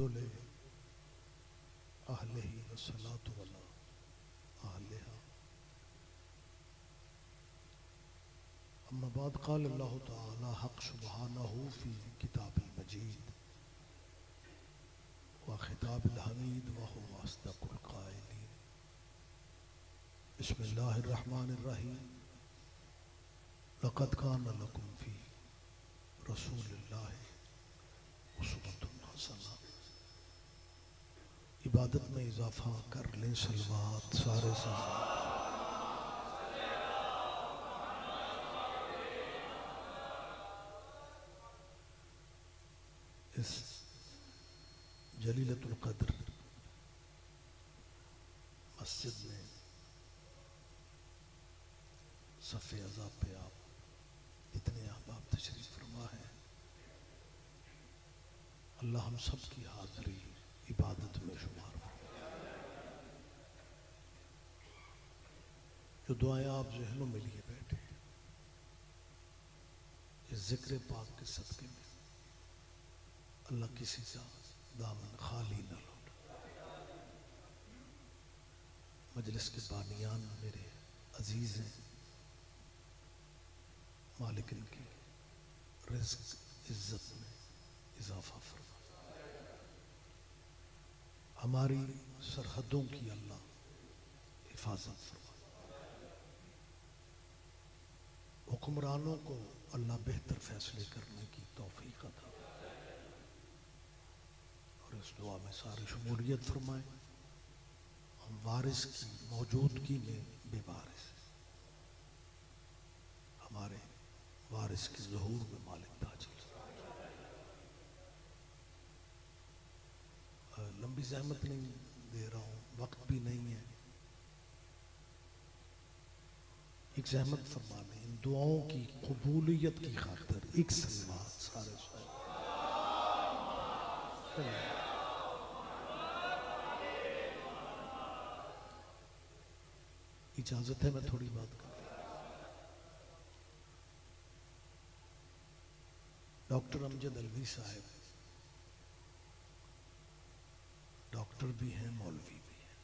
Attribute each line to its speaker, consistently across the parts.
Speaker 1: तवक्कुल अहलिही वस्सलातु अला अहलिहा। अम्मा बाद क़ाल अल्लाहु तआला हक़ सुब्हानहु फ़ी किताबिल मजीद व खिताबिल हमीद व हुवा अस्दक़ुल क़ाइलीन। बिस्मिल्लाहिर रहमानिर रहीम। लक़द काना लकुम फ़ी रसूलिल्लाहि उस्वतुन हसना। इबादत में इजाफा कर लें सलवात सारे साहब। इस जलीलतुल क़द्र मस्जिद में सफ़े अज़ाब पे आप इतने अहबाब तशरीफ़ फरमा है, अल्लाह हम सब की हाज़िरी इबादत में शुमार फरमाए। जो दुआएं आप ज़हनों में लिए बैठे इस ज़िक्र पाक के सदक़े में अल्लाह किसी का दामन खाली न लौटा। मजलिस के बानियान मेरे अजीज हैं, मालिक इनकी रिज़्क़ इज़्ज़त में इजाफा फरमा। हमारी सरहदों की अल्लाह हिफाजत फरमा। हुक्मरानों को अल्लाह बेहतर फैसले करने की तौफीक अता और इस दुआ में सारी शमूलियत फरमाए। हम वारिस की मौजूदगी में बेवारिस, हमारे वारिस के ज़हूर में मालिक ताजिल। लंबी ज़हमत नहीं दे रहा हूँ, वक्त भी नहीं है। एक ज़हमत फरमाने इन दुआओं की कबूलियत की खातिर एक सलवात सारे साहब। इजाजत है मैं थोड़ी बात करूं? डॉक्टर अमजद अलवी साहब डॉक्टर भी हैं, मौलवी भी हैं।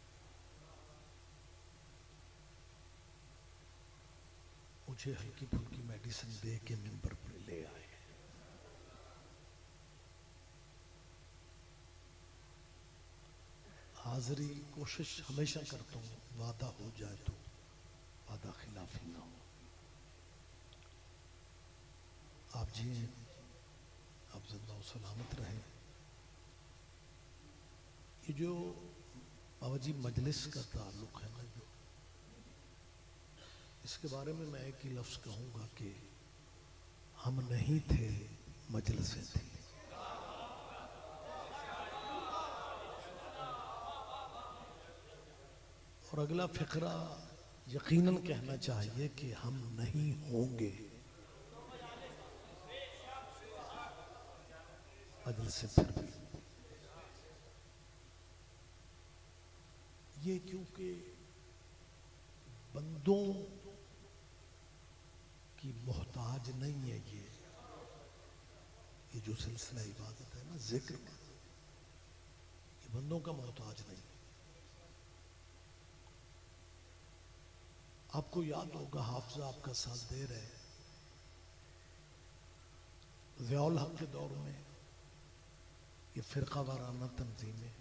Speaker 1: मुझे हल्की फुल्की मेडिसिन दे के मिंबर पर ले आए। हाजिरी कोशिश हमेशा करता हूँ, वादा हो जाए तो वादा खिलाफी ना हो। आप जिए, आप जिंदा और सलामत रहें। ये जो बाबा जी मजलिस का ताल्लुक है ना, जो इसके बारे में मैं एक ही लफ्ज़ कहूँगा कि हम नहीं थे, मजलिसें थी। और अगला फ़िक्रा यकीनन कहना चाहिए कि हम नहीं होंगे, मजलिसें फिर भी। ये क्योंकि बंदों की मोहताज नहीं है। ये जो सिलसिला इबादत है ना, जिक्र, ये बंदों का मोहताज नहीं। आपको याद होगा, हाफिज़ आपका साथ दे रहे, ज़ियाउल हक के दौर में ये फ़िरका वाराना तंजीमें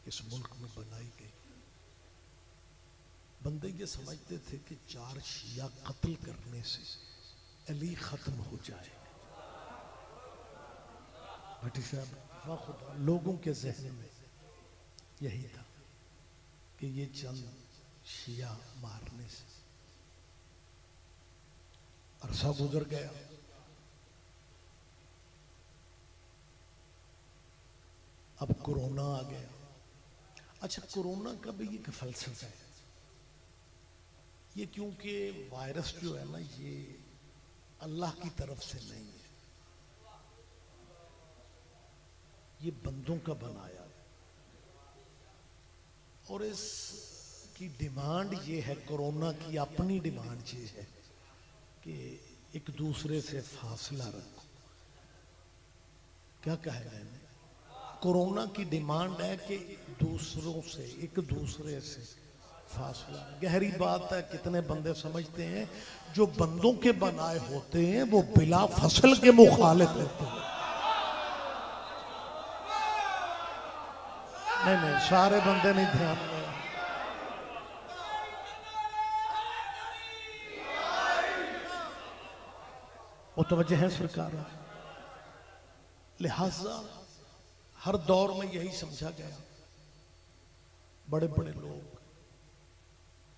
Speaker 1: इस मुल्क में बनाई गई। बंदे ये समझते थे कि 4 शिया कत्ल करने से अली ख़त्म हो जाए। भट्टी साहब, लोगों के जहन में यही था कि ये चंद शिया मारने से। अरसा गुजर गया, अब कोरोना आ गया। अच्छा, कोरोना का भी एक फलसफा है ये, क्योंकि वायरस जो है ना, ये अल्लाह की तरफ से नहीं है, ये बंदों का बनाया है। और इसकी डिमांड ये है, कोरोना की अपनी डिमांड ये है कि एक दूसरे से फासला रखो। क्या कहा मैंने? कोरोना की डिमांड है कि दूसरों से, एक दूसरे से फासला। गहरी बात है, कितने बंदे समझते हैं जो बंदों के बनाए होते हैं वो बिला फसल के मुखालिफ होते हैं। नहीं नहीं, सारे बंदे नहीं ध्यान में। मुतवज्जे हैं सरकार। लिहाजा हर दौर में यही समझा गया, बड़े बड़े लोग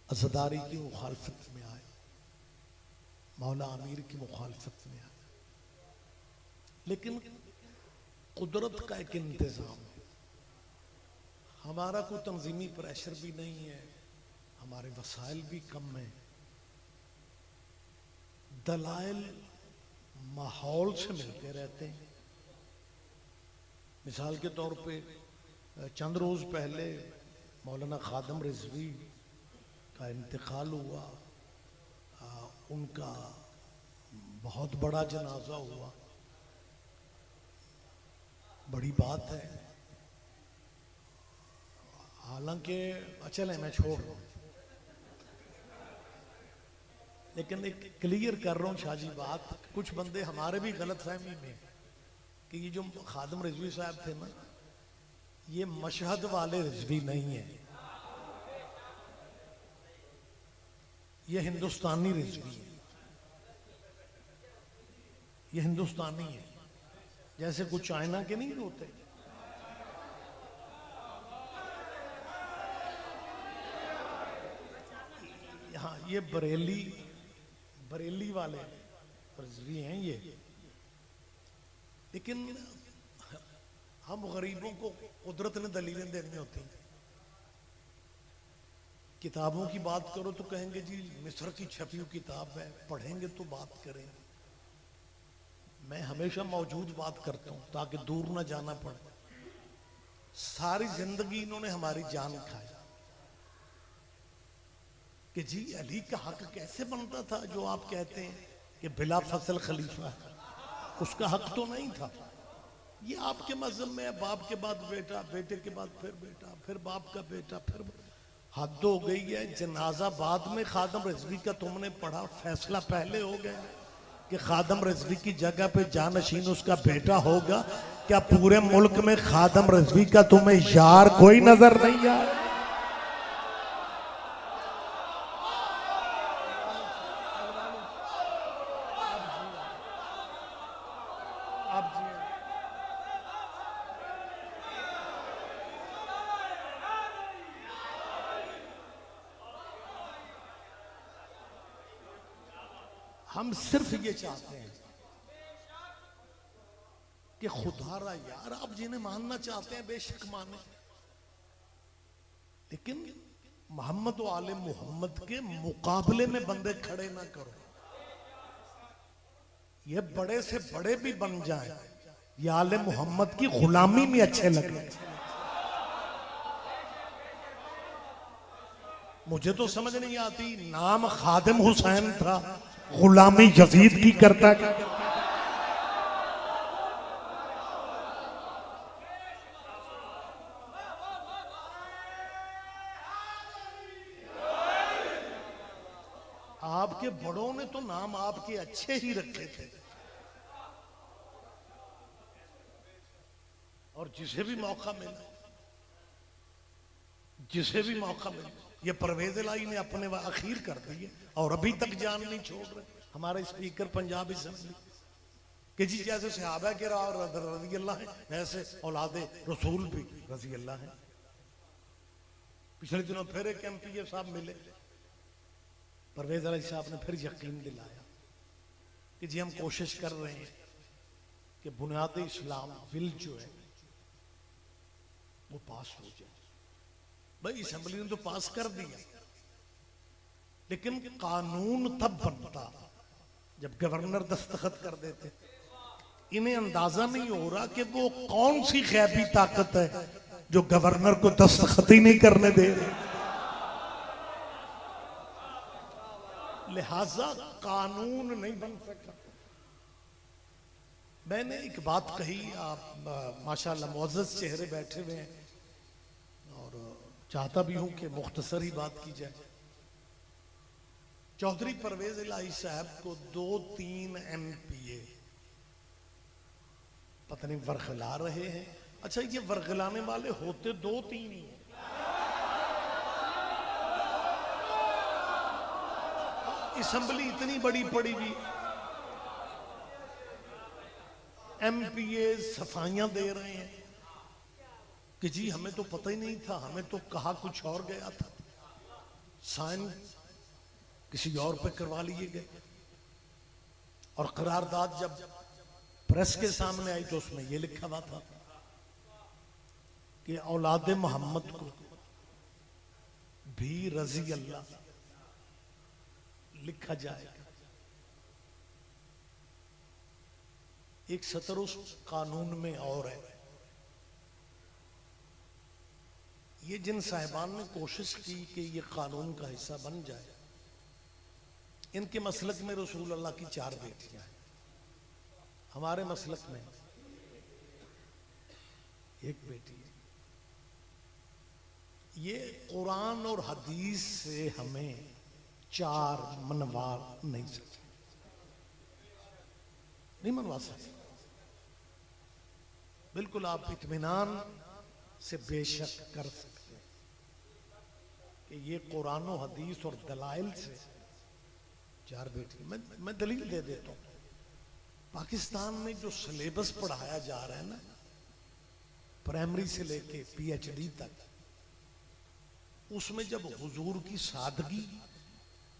Speaker 1: अज़दारी की मुखालफत में आए, मौला अमीर की मुखालफत में आए, लेकिन कुदरत का एक इंतजाम है। हमारा कोई तंजीमी प्रेशर भी नहीं है, हमारे वसाइल भी कम है, दलाइल माहौल से मिलते रहते हैं। मिसाल के तौर पे चंद रोज पहले मौलाना खादम रिजवी का इंतकाल हुआ, उनका बहुत बड़ा जनाजा हुआ, बड़ी बात है। हालांकि चले मैं छोड़ रहा हूं, लेकिन एक क्लियर कर रहा हूं शाहजी बात, कुछ बंदे हमारे भी गलत फहमी में कि ये जो खादम रिजवी साहब थे ना, ये मशहद वाले रिजवी नहीं है, ये हिंदुस्तानी रिजवी है, ये हिंदुस्तानी है। जैसे कुछ चाइना के नहीं होते, हाँ ये बरेली वाले रिजवी हैं ये। लेकिन हम गरीबों को कुदरत ने दलीलें देनी होती हैं। किताबों की बात करो तो कहेंगे जी मिस्र की छपी हुई किताब है, पढ़ेंगे तो बात करेंगे। मैं हमेशा मौजूद बात करता हूं ताकि दूर ना जाना पड़े। सारी जिंदगी इन्होंने हमारी जान खाई कि जी अली का हक कैसे बनता था, जो आप कहते हैं कि बिला फसल खलीफा है, उसका हक तो नहीं था। ये आपके मजहब में है, बाप के बाद बेटा, बेटे के बाद फिर बेटा, फिर बाप का बेटा, फिर हद हो गई है। जनाजा बाद में खादम रिजवी का तुमने पढ़ा, फैसला पहले हो गया कि खादम रिजवी की जगह पे जानशीन उसका बेटा होगा। क्या पूरे मुल्क में खादम रिजवी का तुम्हें यार कोई नजर नहीं आया? हम सिर्फ ये चाहते हैं कि खुदारा यार, आप जिन्हें मानना चाहते हैं बेशक माने, लेकिन मोहम्मद व आले मोहम्मद के मुकाबले में बंदे खड़े ना करो। ये बड़े से बड़े भी बन जाएं, ये आले मोहम्मद की गुलामी में अच्छे लगे। मुझे तो समझ नहीं आती, नाम खादिम हुसैन था, गुलामी यजीद की करता। आपके बड़ों ने तो नाम आपके अच्छे ही रखे थे, और जिसे भी मौका मिला, जिसे भी मौका मिला, ये परवेज इलाही ने अपने अखीर कर दिए और अभी तक जान नहीं छोड़ रहे। हमारे स्पीकर पंजाब असेंबली कि जी जैसे सहाबा के रज़ी अल्लाह है, ऐसे औलादे रसूल भी रज़ी अल्लाह है। पिछले दिनों फिर एक एमपीए साहब मिले, परवेज इलाही साहब ने फिर यकीन दिलाया कि जी हम कोशिश कर रहे हैं कि बुनियादी इस्लाम बिल जो है वो पास हो जाए। भाई असेंबली ने तो पास कर दिया, लेकिन कानून तब बनता जब गवर्नर दस्तखत कर देते। इन्हें अंदाजा नहीं हो रहा कि वो कौन सी गैबी ताकत है जो गवर्नर को दस्तखत ही नहीं करने दे रही। लिहाजा कानून नहीं बन सका। मैंने एक बात कही, आप माशाल्लाह मुअज़्ज़ज़ चेहरे बैठे हुए हैं और चाहता भी हूं कि मुख्तसर ही बात की जाए। चौधरी परवेज इलाही साहब को 2-3 MPA पता नहीं वर्गला रहे हैं। अच्छा, ये वर्गलाने वाले होते 2-3 ही हैं। असेंबली इतनी बड़ी पड़ी हुई, MPA सफाइयां दे रहे हैं कि जी हमें तो पता ही नहीं था, हमें तो कहा कुछ और गया था, साइन किसी और पे करवा लिए गए। और करारदाद जब प्रेस के सामने आई तो उसमें यह लिखा हुआ था कि औलाद मोहम्मद को भी रजी अल्लाह लिखा जाएगा। एक सतर उस कानून में और है। ये जिन साहिबान ने कोशिश की कि ये कानून का हिस्सा बन जाए, इनके मसलक में रसूल अल्लाह की 4 बेटियां हैं, हमारे मसलक में 1 बेटी है। ये कुरान और हदीस से हमें 4 मनवा नहीं सकते, नहीं मनवा सकते। बिल्कुल आप इत्मीनान से बेशक कर सकते हैं कि ये कुरान और हदीस और दलाइल से 4 बेटी। मैं दलील दे देता हूं। पाकिस्तान में जो सिलेबस पढ़ाया जा रहा है ना, प्राइमरी से लेके PhD तक, उसमें जब हुजूर की सादगी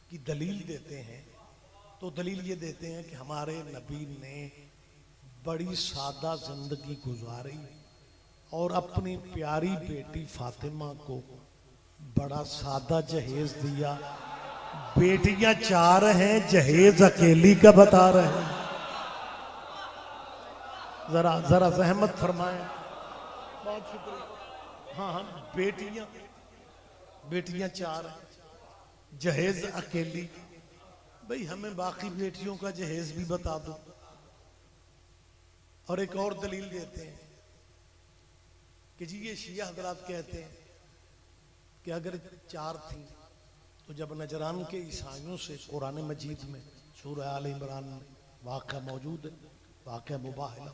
Speaker 1: की दलील देते हैं तो दलील ये देते हैं कि हमारे नबी ने बड़ी सादा जिंदगी गुजारी और अपनी प्यारी बेटी फातिमा को बड़ा सादा जहेज दिया। बेटियां 4 हैं, जहेज अकेली का बता रहे हैं। जरा जरा जहमत फरमाएं। बहुत शुक्रिया। हाँ हाँ, बेटियां 4 हैं, जहेज अकेली। भाई हमें बाकी बेटियों का जहेज भी बता दो। और एक और दलील देते हैं कि जी ये शिया हजरात कहते हैं कि अगर 4 थी तो जब नजरान के ईसाइयों से कुरान मजीद में सूरह आल इमरान में वाक़या मौजूद है, वाक़या मुबाहिला,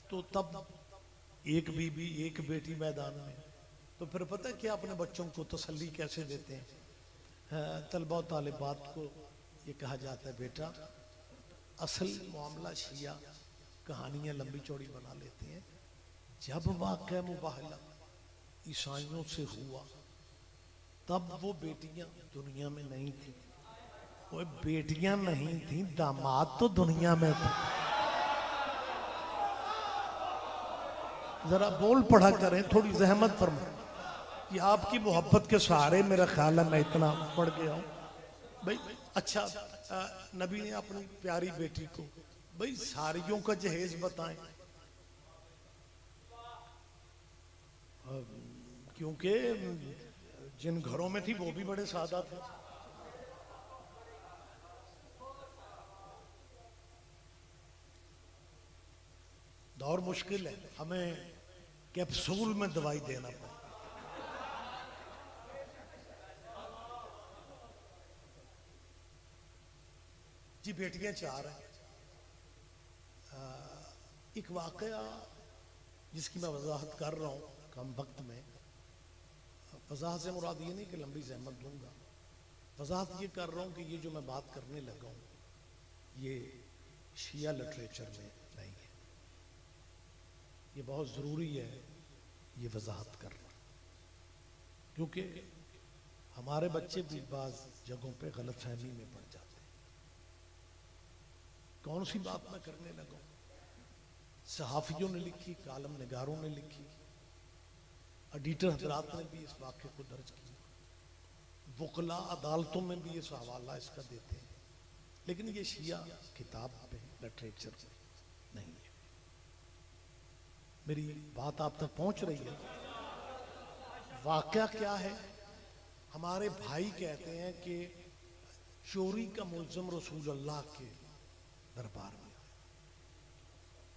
Speaker 1: तो तब 1 बीबी 1 बेटी मैदान में। तो फिर पता है क्या अपने बच्चों को तसल्ली कैसे देते हैं? तलबा और तालिबात को ये कहा जाता है, बेटा असल मामला शिया कहानियां लंबी चौड़ी बना लेते हैं। जब वाक़या मुबाहिला ईसाइयों से हुआ तब वो बेटियां दुनिया में नहीं थी। वो बेटियां नहीं थी, दामाद तो दुनिया में थे। जरा बोल पढ़ा करें, थोड़ी जहमत फरमाएं कि आपकी मोहब्बत के सहारे मेरा ख्याल है मैं इतना पढ़ गया हूं। भाई अच्छा, नबी ने अपनी प्यारी बेटी को भाई सारियों का जहेज बताएं, क्योंकि जिन घरों में थी वो भी बड़े सादा थे। दौर मुश्किल है, हमें कैप्सूल में दवाई देना पड़े। जी बेटियां 4 हैं। एक वाकया जिसकी मैं वजाहत कर रहा हूँ कम वक्त में, वजाहत से मुराद ये नहीं कि लंबी जहमत दूंगा, वजाहत ये कर रहा हूँ कि ये जो मैं बात करने लगा हूँ ये शिया लिटरेचर में नहीं है। ये बहुत ज़रूरी है ये वजाहत करना, क्योंकि हमारे बच्चे भी बाज़ जगहों पे गलत फहमी में पड़ जाते हैं। कौन सी बात मैं करने लगा हूँ? सहाफ़ियों ने लिखी, कालम निगारों ने लिखी, एडिटर हजरात ने भी इस वाक़े को दर्ज किया, वकला अदालतों में भी इस हवाला इसका देते हैं, लेकिन ये शिया किताब पे लिटरेचर नहीं है। मेरी बात आप तक पहुंच रही है? वाक़या क्या है? हमारे भाई कहते हैं कि चोरी का मुल्ज़िम रसूल अल्लाह के दरबार में,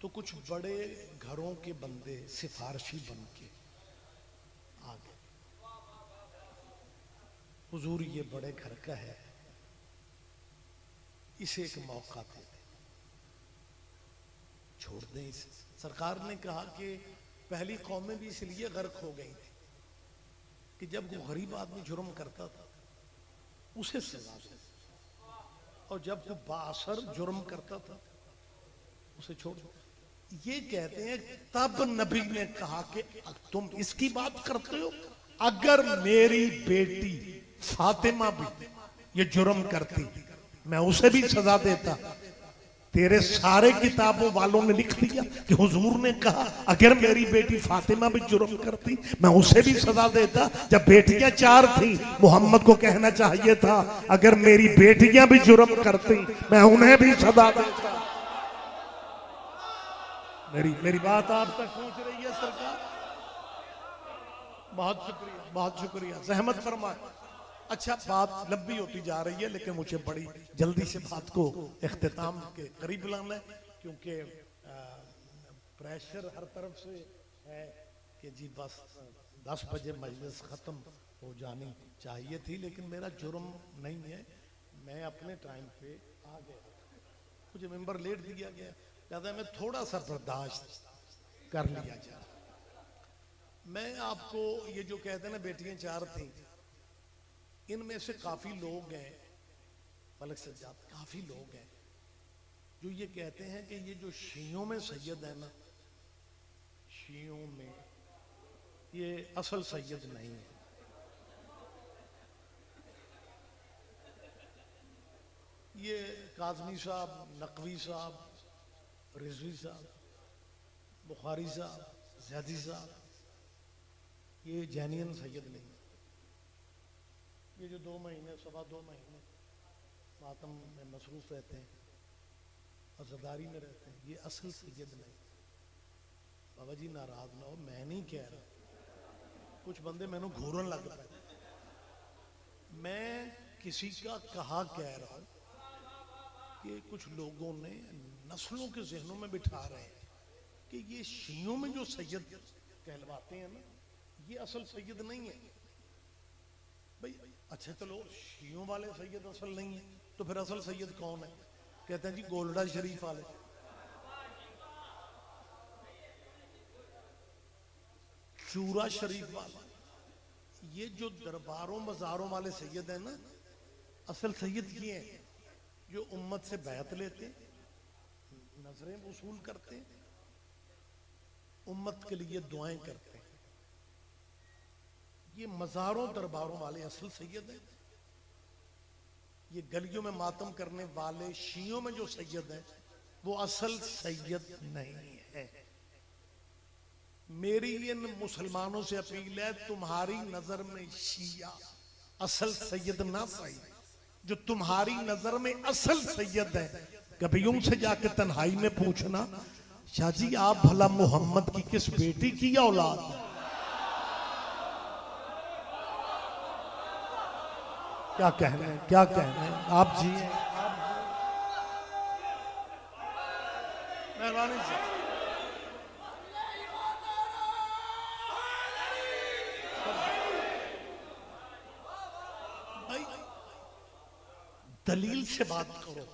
Speaker 1: तो कुछ बड़े घरों के बंदे सिफारशी बन के आ गए, हुजूर ये बड़े घर का है, इसे एक मौका दे दें, छोड़ दें इसे। सरकार ने कहा कि पहली कौमें भी इसलिए गर्क हो गई थी कि जब वो गरीब आदमी जुर्म करता था उसे सजा दे, और जब वो बासर जुर्म करता था उसे छोड़ दो। ये कहते हैं तब नबी ने कहा कि तुम इसकी बात करते हो, अगर मेरी बेटी फातिमा भी ये जुर्म करती मैं उसे भी सजा देता। तेरे सारे किताबों वालों ने लिख दिया कि हुजूर ने कहा अगर मेरी बेटी फातिमा भी जुर्म करती मैं उसे भी सजा देता। जब बेटियां 4 थी मोहम्मद को कहना चाहिए था अगर मेरी बेटियां भी जुर्म करती मैं उन्हें भी सजा देता। मेरी बात आप तक पहुंच रही है सरकार? बहुत शुक्रिया, बहुत शुक्रिया, सहमत फरमाए। अच्छा, बात लंबी होती जा रही है लेकिन मुझे बड़ी जल्दी से बात को इख्तिताम के करीब लाना है, क्योंकि प्रेशर हर तरफ से है कि जी बस 10 बजे मजलिस खत्म हो जानी चाहिए थी, लेकिन मेरा जुर्म नहीं है, मैं अपने टाइम पे आ गया, मुझे मेंबर लेट दिया गया, कहता है मैं थोड़ा सा बर्दाश्त कर लिया जाए। मैं आपको ये जो कहते हैं ना बेटियां 4 थी, इनमें से काफी लोग हैं, फलक सज्जाद, काफी लोग हैं जो ये कहते हैं कि ये जो शियों में सैयद है ना, शियों में ये असल सैयद नहीं है। ये काज़मी साहब, नकवी साहब, रिजवी साहब, बुखारी साहब, ज़ैदी साहब, ये जैनियन सैयद नहीं। ये जो 2 महीने 2.25 महीने मातम में मसरूफ रहते हैं, अज़ादारी में रहते हैं, ये असल सैयद नहीं। बाबा जी नाराज ना हो, मैं नहीं कह रहा, कुछ बंदे मैंने घूरन लग पाए, मैं किसी का कहा कह रहा हूं कि कुछ लोगों ने नस्लों के जहनों में बिठा रहे हैं कि ये शियों में जो सैयद कहलवाते हैं ना, ये असल सैयद नहीं है। भाई अच्छा चलो, शियों वाले सैयद असल नहीं है तो फिर असल सैयद कौन है? कहते हैं जी गोल्डा शरीफ वाले, चूरा शरीफ वाले, ये जो दरबारों मज़ारों वाले सैयद हैं ना, असल सैयद ये हैं जो उम्मत से बैत लेते, नजरें वसूल करते, उम्मत के लिए दुआएं करते हैं। ये मज़ारों दरबारों वाले असल सैयद हैं। ये गलियों में मातम करने वाले शियों में जो सैयद हैं वो असल सैयद नहीं है। मेरी इन मुसलमानों से अपील है, तुम्हारी नजर में शिया असल सैयद ना सही, जो तुम्हारी नजर में असल सैयद है, कभी उनसे जाके तन्हाई में पूछना, शाह जी आप भला मोहम्मद की किस बेटी की औलाद है? क्या कहने, क्या कहने आप जी, मेहरबानी से भाई दलील से बात करो।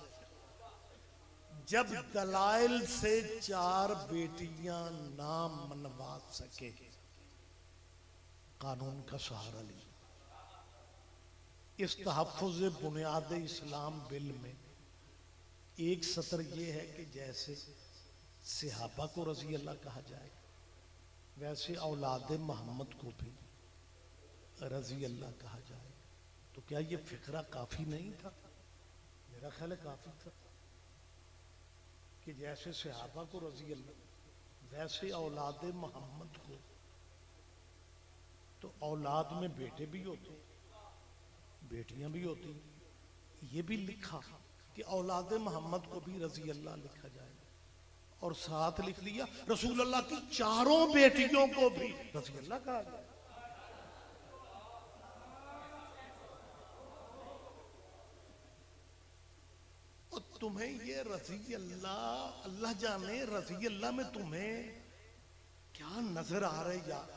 Speaker 1: जब दलाइल से 4 बेटियां ना मनवा सके, कानून का सहारा लिया। इस तहफ़्फ़ुज़ बुनियाद इस्लाम बिल में एक सत्र ये है कि जैसे सहाबा को रज़ी अल्लाह कहा जाए, वैसे औलाद मोहम्मद को भी रज़ी अल्लाह कहा जाए। तो क्या ये फिक्रा काफी नहीं था? मेरा ख्याल है काफी था कि जैसे सहाबा को रज़ी अल्लाह, वैसे औलाद मोहम्मद को, तो औलाद में बेटे भी होते, बेटियां भी होती, ये भी लिखा कि औलाद मोहम्मद को भी रज़ी अल्लाह लिखा जाए, और साथ लिख लिया रसूल अल्लाह की 4 बेटियों को भी रज़ी अल्लाह कहा जाए। तुम्हें ये रज़ी अल्लाह, अल्लाह जाने रज़ी अल्लाह में तुम्हें क्या नजर आ रहा है यार,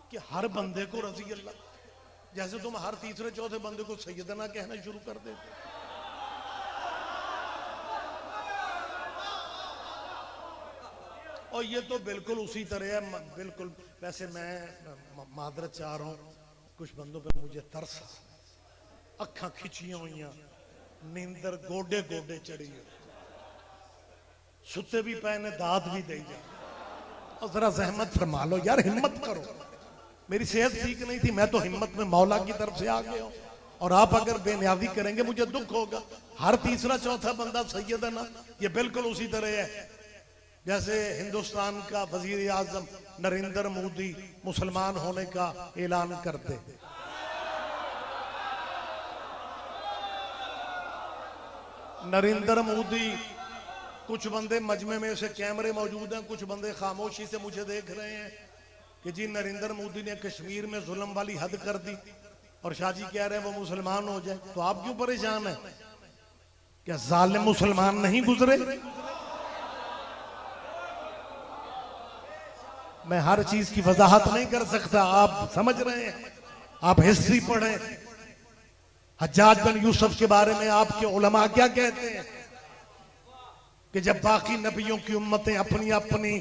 Speaker 1: कि हर बंदे को रज़ी अल्लाह, जैसे तुम हर तीसरे चौथे बंदे को सैयदना कहना शुरू कर देते। और ये तो बिल्कुल उसी तरह है, बिल्कुल। वैसे मैं मादरत चाह रहा हूं, कुछ बंदों पे मुझे तरस, अखा खिंचियां हुई, नींदर गोडे गोडे चढ़ी, सुते भी पे ने दाद भी दे जा, और जरा जहमत फरमा लो यार, हिम्मत करो। मेरी सेहत ठीक नहीं थी, मैं तो हिम्मत में मौला की तरफ से आ गया हूं, और आप अगर बेनियाजी करेंगे मुझे दुख होगा। हर तीसरा चौथा बंदा सैयदना, ये बिल्कुल उसी तरह है जैसे हिंदुस्तान का वजीर आजम नरेंद्र मोदी मुसलमान होने का ऐलान करते। नरेंद्र मोदी, कुछ बंदे मजमे में से कैमरे मौजूद हैं, कुछ बंदे खामोशी से मुझे देख रहे हैं कि जी नरेंद्र मोदी ने कश्मीर में जुल्म वाली हद कर दी और शाहजी कह रहे हैं वो मुसलमान हो जाए, तो आप क्यों परेशान हैं? क्या जालिम मुसलमान नहीं गुजरे? मैं हर चीज की वजाहत नहीं कर सकता, आप समझ रहे हैं, आप हिस्ट्री पढ़ें। हज्जाज बिन यूसुफ के बारे में आपके उलमा क्या कहते हैं कि जब बाकी नबियों की उम्मतें अपनी अपनी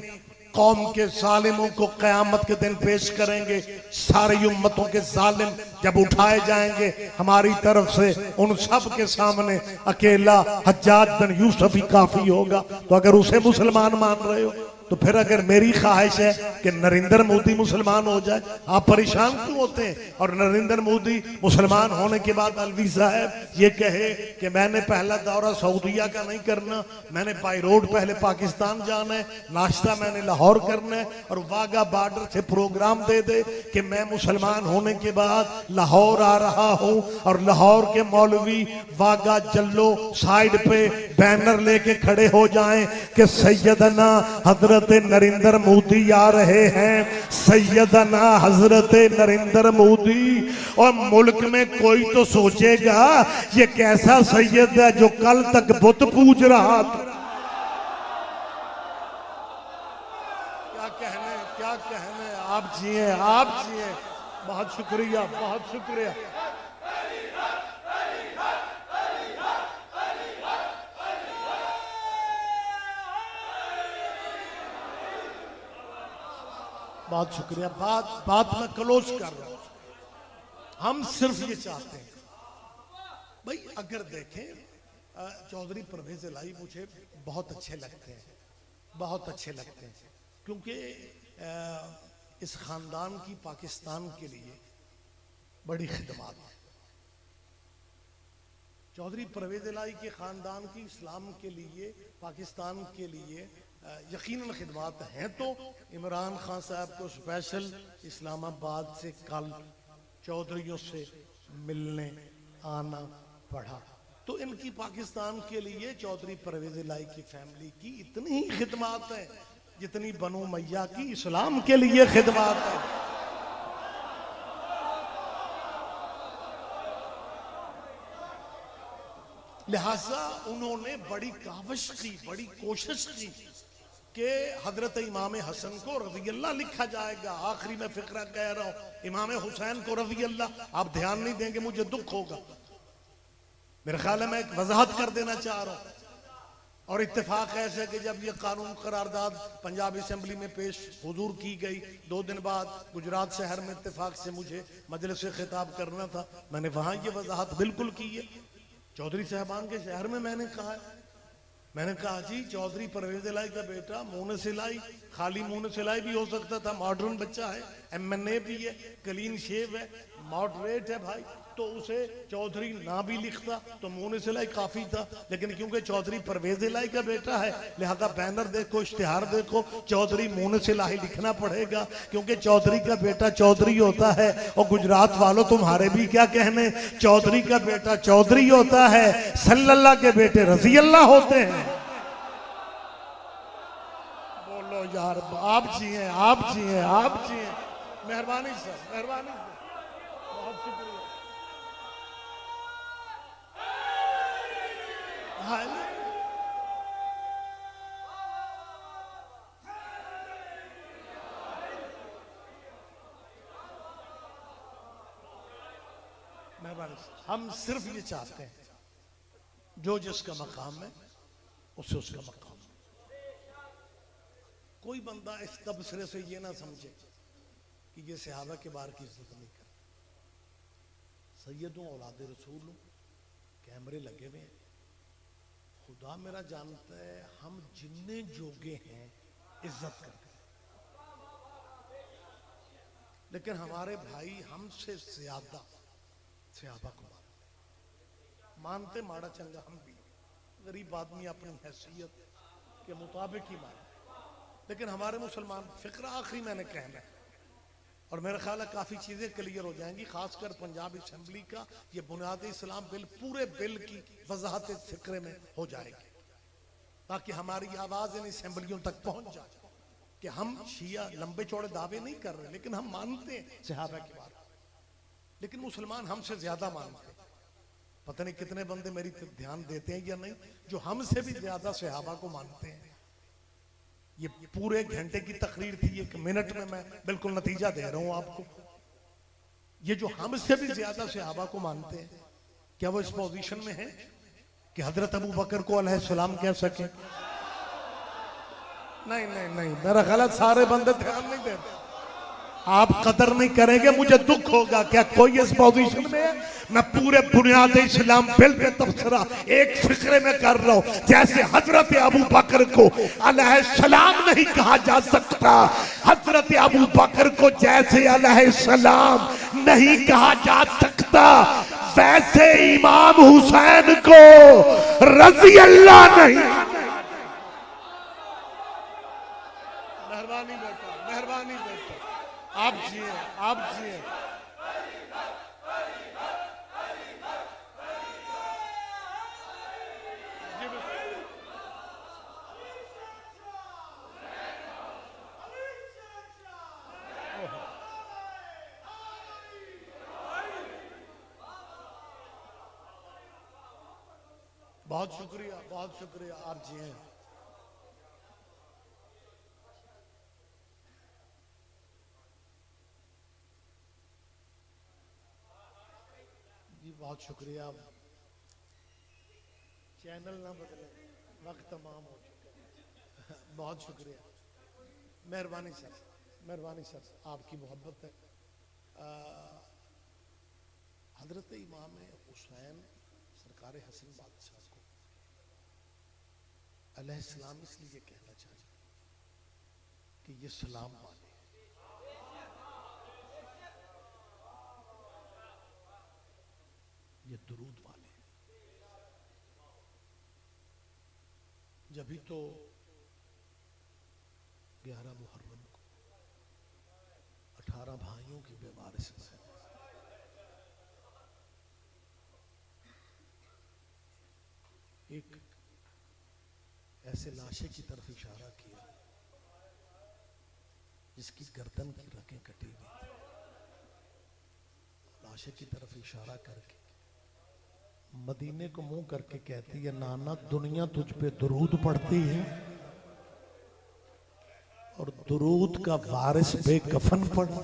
Speaker 1: कौम के जालिमों को कयामत के दिन पेश करेंगे, सारी उम्मतों के जालिम जब उठाए जाएंगे हमारी तरफ से, उन सब के सामने अकेला हज्जाज बिन यूसुफ ही काफी होगा। तो अगर उसे मुसलमान मान रहे हो, तो फिर अगर मेरी ख्वाहिश है कि नरेंद्र मोदी मुसलमान हो जाए, आप परेशान क्यों होते हैं? और नरेंद्र मोदी मुसलमान होने के बाद अलवी साहब ये कहे कि मैंने पहला दौरा सऊदीया का नहीं करना, मैंने बाई रोड पहले पाकिस्तान जाना है, नाश्ता मैंने लाहौर करना है, और वाघा बॉर्डर से प्रोग्राम दे दे कि मैं मुसलमान होने के बाद लाहौर आ रहा हूं, और लाहौर के मौलवी वाघा जल्लो साइड पे बैनर लेके खड़े हो जाएं कि सैयदना हजरत नरेंद्र मोदी आ रहे हैं, सैयदना हजरत नरेंद्र मोदी। और मुल्क में कोई तो सोचेगा ये कैसा सैयद है जो कल तक बुत पूज रहा था। क्या कहने, आप जिए, आप जिए। बहुत शुक्रिया, बहुत शुक्रिया। बहुत शुक्रिया। बात मैं क्लोज कर रहा हूं। हम सिर्फ ये चाहते हैं भाई, अगर देखें चौधरी परवेज इलाही मुझे बहुत अच्छे लगते हैं, बहुत अच्छे लगते हैं, क्योंकि इस खानदान की पाकिस्तान के लिए बड़ी खिदमत है। चौधरी परवेज इलाही के खानदान की इस्लाम के लिए, पाकिस्तान के लिए यकीनन खिदमत हैं। तो इमरान खान साहब को स्पेशल इस्लामाबाद से कल चौधरियों से मिलने आना पड़ा, तो इनकी पाकिस्तान के लिए चौधरी परवेज इलाही की फैमिली की इतनी ही खिदमत है जितनी बनु मैया की इस्लाम के लिए खिदमत है। लिहाजा उन्होंने बड़ी काविश की, बड़ी कोशिश की कि हजरत इमाम हसन को रज़ी अल्लाह लिखा जाएगा। आखिरी में फिक्रा कह रहा हूं, इमाम हुसैन को रज़ी अल्लाह, आप ध्यान नहीं देंगे मुझे दुख होगा। मेरे ख्याल है मैं एक वजाहत कर देना चाह रहा हूं। और इत्तेफाक ऐसे कि जब ये कानून करारदाद पंजाब असेंबली में पेश हुजूर की गई, 2 दिन बाद गुजरात शहर में इत्तेफाक से मुझे मजलिस से खिताब करना था, मैंने वहां ये वजाहत बिल्कुल की है। चौधरी साहबान के शहर में मैंने कहा जी चौधरी परवेज इलाही का बेटा मुंह सिलाई, खाली मुंह सिलाई भी हो सकता था, मॉडर्न बच्चा है, MNA भी है, क्लीन शेव है, मॉडरेट है भाई, तो उसे चौधरी ना भी लिखता तो मुंह सिलाई काफी था। लेकिन क्योंकि चौधरी परवेज इलाही का बेटा है, लिहाजा बैनर देखो, इश्तिहार देखो, चौधरी मुंह सिलाई लिखना पड़ेगा, क्योंकि चौधरी का बेटा चौधरी होता है। और गुजरात वालों तुम्हारे भी क्या कहने, चौधरी का बेटा चौधरी होता है, सल्लल्लाह के बेटे रज़ी अल्लाह होते हैं। बोलो यार, आप जिए, आप जिए, आप जिए। मेहरबानी सर, मेहरबानी सर, बहुत शुक्रिया। हाँ, हम सिर्फ ये चाहते हैं जो जिसका मकाम है उसे उसका मकाम। कोई बंदा इस तबसरे से ये ना समझे कि ये सहाबा के बार की इज्जत नहीं कर। सैयदों औलाद रसूल कैमरे लगे हुए हैं, खुदा मेरा जानता है हम जितने जोगे हैं इज्जत करते हैं, लेकिन हमारे भाई हमसे ज्यादा सहाबा को मानते माड़ा चंगा हम भी गरीब आदमी अपनी हैसियत के मुताबिक ही माने, लेकिन हमारे मुसलमान फिक्र आखिरी मैंने कहना है और मेरा ख्याल है काफी चीजें क्लियर हो जाएंगी, खासकर पंजाब असेंबली का ये बुनियादी इस्लाम बिल पूरे बिल की वजाहत फिक्रे में हो जाएगी, ताकि हमारी आवाज इन असेंबलियों तक पहुंच जाए कि हम शिया लंबे चौड़े दावे नहीं कर रहे, लेकिन हम मानते हैं सहाबा की बात, लेकिन मुसलमान हमसे ज्यादा मानते हैं। पता नहीं कितने बंदे मेरी ध्यान देते हैं या नहीं, जो हमसे भी ज्यादा सहाबा को मानते हैं। ये पूरे घंटे की तकरीर थी, 1 मिनट में मैं बिल्कुल नतीजा दे रहा हूं आपको। ये जो हमसे भी ज्यादा सहाबा को मानते हैं, क्या वो इस पोजीशन में है कि हजरत अबू बकर को अलैहिस्सलाम कह सके? नहीं नहीं नहीं, मेरा गलत, सारे बंदे ध्यान नहीं देते। आप कदर नहीं करेंगे, मुझे दुख होगा। क्या कोई इस पोजीशन में है? मैं पूरे बुनियाद इस्लाम बिल पे तबसरा एक फिक्रे में कर रहा हूं, जैसे हजरत अबू बकर को अलैहिस्सलाम नहीं कहा जा सकता, हजरत अबू बकर को जैसे अलैहिस्सलाम नहीं कहा जा सकता, वैसे इमाम हुसैन को रजी अल्लाह नहीं। मेहरबानी बेटा, मेहरबानी बेटा, आप जिए, आप जिए। बहुत शुक्रिया, बहुत शुक्रिया, आप जिए। जी बहुत शुक्रिया। चैनल ना बदले, वक्त तमाम हो चुका है। बहुत शुक्रिया, मेहरबानी सर, मेहरबानी सर, आपकी मोहब्बत है। हजरत इमाम हुसैन सरकार हसन बादशाह को अलैहिस्सलाम इसलिए कहना चाहिए कि ये सलाम वाले, ये दुरूद वाले। जब ही तो 11 मुहर्रम को 18 भाइयों की बेवारिस है, एक ऐसे लाशे की तरफ इशारा किया जिसकी गर्दन की रगें कटी हुई थी, लाशे की तरफ इशारा करके मदीने को मुंह करके कहती है, नाना दुनिया तुझ पे दुरूद पढ़ती है और दुरूद का वारिस बेकफन पड़ा।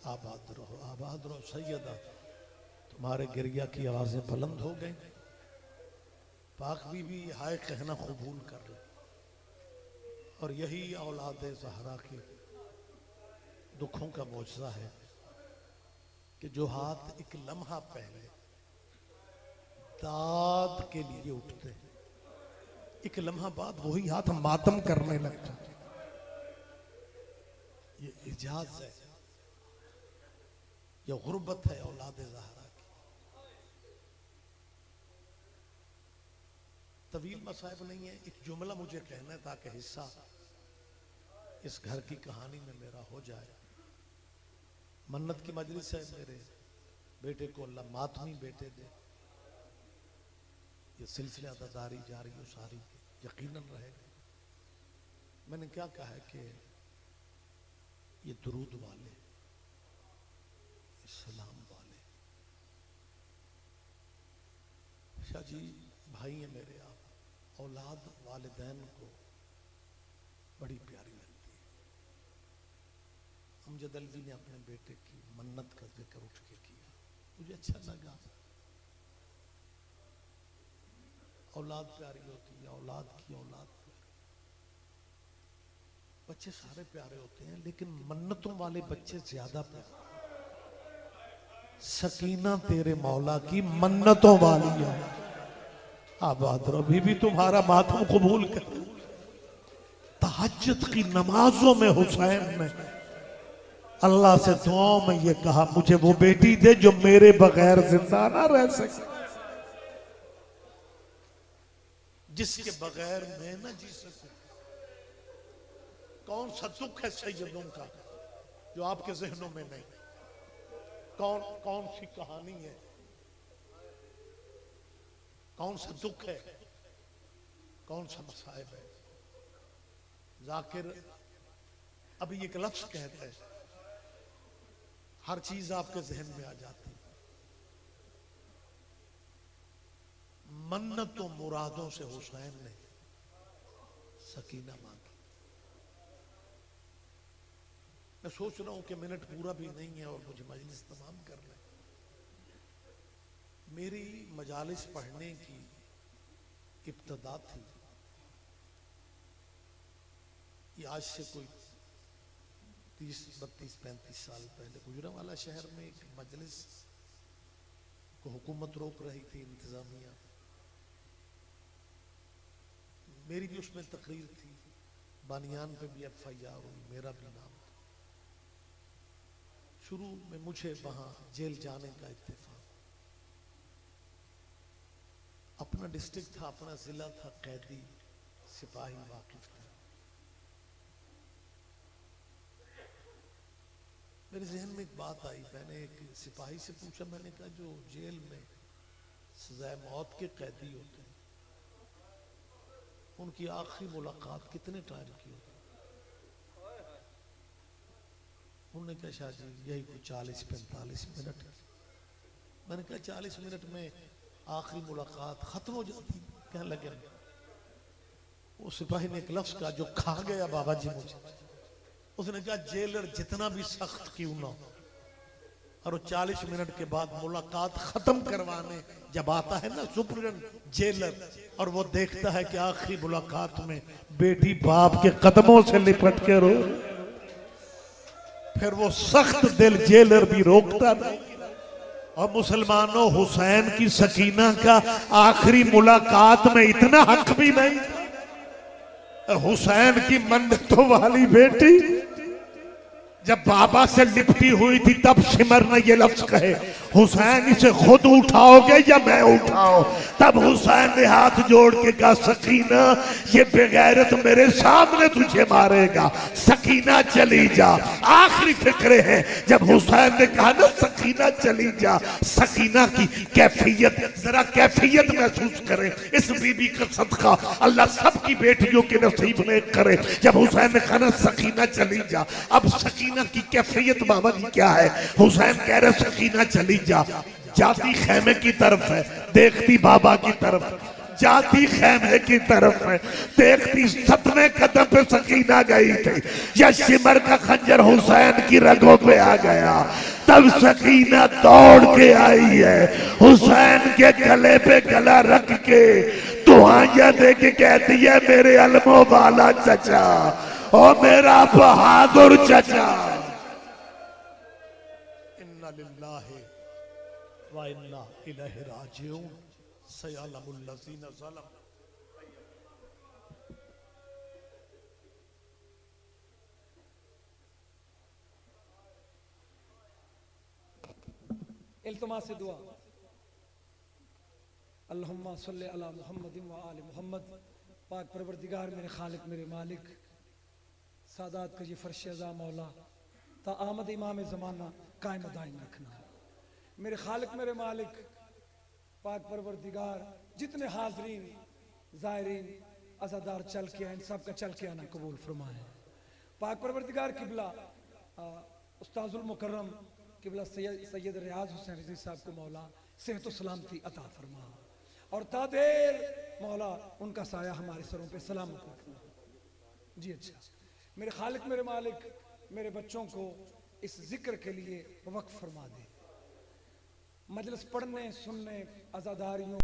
Speaker 1: आबाद रहो, आबाद रहो सैयदा, तुम्हारे गिरिया की आवाजें बुलंद हो गई। पाक बीबी हाय कहना कबूल कर ले, और यही औलाद ज़हरा के दुखों का मौजज़ा है कि जो हाथ एक लम्हा पहले दाद के लिए उठते हैं, एक लम्हा बाद वही हाथ मातम करने लगता है। ये इजाज़ है, ये गुर्बत है औलाद ज़हरा की। तवील मसाइब नहीं है, एक जुमला मुझे कहना है ताकि हिस्सा इस घर की कहानी में मेरा हो जाए। मन्नत की मजलिस है, मेरे बेटे को अल्लाह मातमी बेटे दे, ये सिलसिला अदादारी जारी हो सारी यकीनन रहेगा। मैंने क्या कहा है कि ये दुरूद वाले, सलाम वाले, शाह जी भाई हैं मेरे, आप औलाद वालिदैन को बड़ी प्यारी लगती है। अमजद अलवी ने अपने बेटे की मन्नत का जिक्र उठ के किया, मुझे अच्छा लगा। औलाद प्यारी होती है, औलाद की औलाद प्यारी। बच्चे सारे प्यारे होते हैं, लेकिन मन्नतों वाले बच्चे ज्यादा प्यारे। सकीना तेरे मौला की मन्नतों वाली है। आबाद रहो, अभी भी तुम्हारा मातम कबूल कर। तहज्जुद की नमाजों में हुसैन ने अल्लाह से दुआओं में ये कहा, मुझे वो बेटी दे जो मेरे बगैर जिंदा ना रह सके, जिसके बगैर मैं ना जी सकूं। कौन सा दुख है सैयदों का जो आपके जहनों में नहीं? कौन सी कहानी है, कौन सा दुख है, कौन सा मसाइब है? जाकिर अभी एक लफ्ज कहता है, हर चीज आपके जहन में आ जाती। मन्नतों मुरादों से हुसैन ने सकीना मांगी। मैं सोच रहा हूं कि मिनट पूरा भी नहीं है और मुझे मजलिस तमाम कर ले। मेरी मजालिस पढ़ने की इब्तदा थी, ये आज से कोई 30, 32, 35 साल पहले गुजरांवाला शहर में एक मजलिस को हुकूमत रोक रही थी, इंतजामिया। मेरी भी उसमें तकरीर थी, बानियान पे भी FIR हुई, मेरा भी नाम था। शुरू में मुझे वहां जेल जाने का इत्तेफाक, अपना डिस्ट्रिक्ट था, अपना जिला था, कैदी सिपाही वाकिफ थे। मेरे जहन में एक बात आई, मैंने एक सिपाही से पूछा, मैंने कहा जो जेल में सजाए मौत के कैदी होते हैं उनकी आखिरी मुलाकात कितने टाइम की होती है? उन्होंने कहा शाह जी यही कुछ 40-45 मिनट। मैंने कहा 40 मिनट में आखिरी मुलाकात खत्म हो जाती? कहने लगे वो सिपाही ने एक लफ्ज कहा जो खा गया बाबा जी मुझे। उसने कहा जेलर जितना भी सख्त क्यों ना हो, और वो 40 मिनट के बाद मुलाकात खत्म करवाने जब आता है ना सुप्रीडेंट जेलर, और वो देखता है कि आखिरी मुलाकात में बेटी बाप के कदमों से लिपट के रो, फिर वो सख्त दिल जेलर भी रोकता नहीं। और मुसलमानों, हुसैन की सकीना का आखिरी मुलाकात में इतना हक भी नहीं। हुसैन की मन्नतों वाली बेटी जब बाबा से लिपटी हुई थी तब सिमर ने ये लफ्ज कहे, हुसैन इसे खुद उठाओगे या मैं उठाओ? तब हुसैन ने हाथ जोड़ के कहा, सकीना ये बेगैरत मेरे सामने तुझे मारेगा, सकीना चली जा। आखिरी फिक्रे हैं जब हुसैन ने कहा ना सकीना चली जा, सकीना की कैफियत, जरा कैफियत महसूस करें। इस बीबी का सदका अल्लाह सबकी बेटियों के नसीब में करे। जब हुसैन ने कहा ना सकीना चली जा, अब सकीना की कैफियत बाबा जी क्या है? हुसैन कह रहे सकीना चली जा, जाती खैमे की तरफ है, देखती बाबा की तरफ, जाती खैमे की तरफ है, देखती 7वें कदम पे सकीना गई थी, या सिमर का खंजर हुसैन की रगों पे आ गया। तब सकीना दौड़ के आई है, हुसैन के गले पे गला रख के दुआएं दे के कहती है, मेरे अलमो वाला चचा और मेरा बहादुर चचा। इन्ना लिल्लाहि व इन्ना इलैहि राजिऊन। सयअलमुल लज़ीना ज़लम।
Speaker 2: इल्तिमास दुआ, अल्लाहुम्मा सल्लि अला मुहम्मदिन व आलि मुहम्मद। पाक परवरदिगार मेरे खालिक मेरे मालिक, सादात का ये फर्श अज़ा मौला ता आमद इमाम ज़माना कायम दायम रखना। मेरे खालिक मेरे मालिक, पाक परवरदिगार जितने हाजरीन ज़ायरीन अज़ादार चल के आए, इन सब का चल के आना कबूल फरमाए। पाक परवरदिगार किबला उस्ताजुल मुकर्रम किबला सैयद रियाज हुसैन रज़ी साहब को मौला सेहत व सलामती अता फरमा। और तादेर मौला उनका साया हमारे सरों पे सलामत रखना। जी अच्छा, मेरे खालिक मेरे मालिक मेरे बच्चों को इस जिक्र के लिए वक्फ फरमा दे। मजलिस पढ़ने सुनने, अज़ादारियों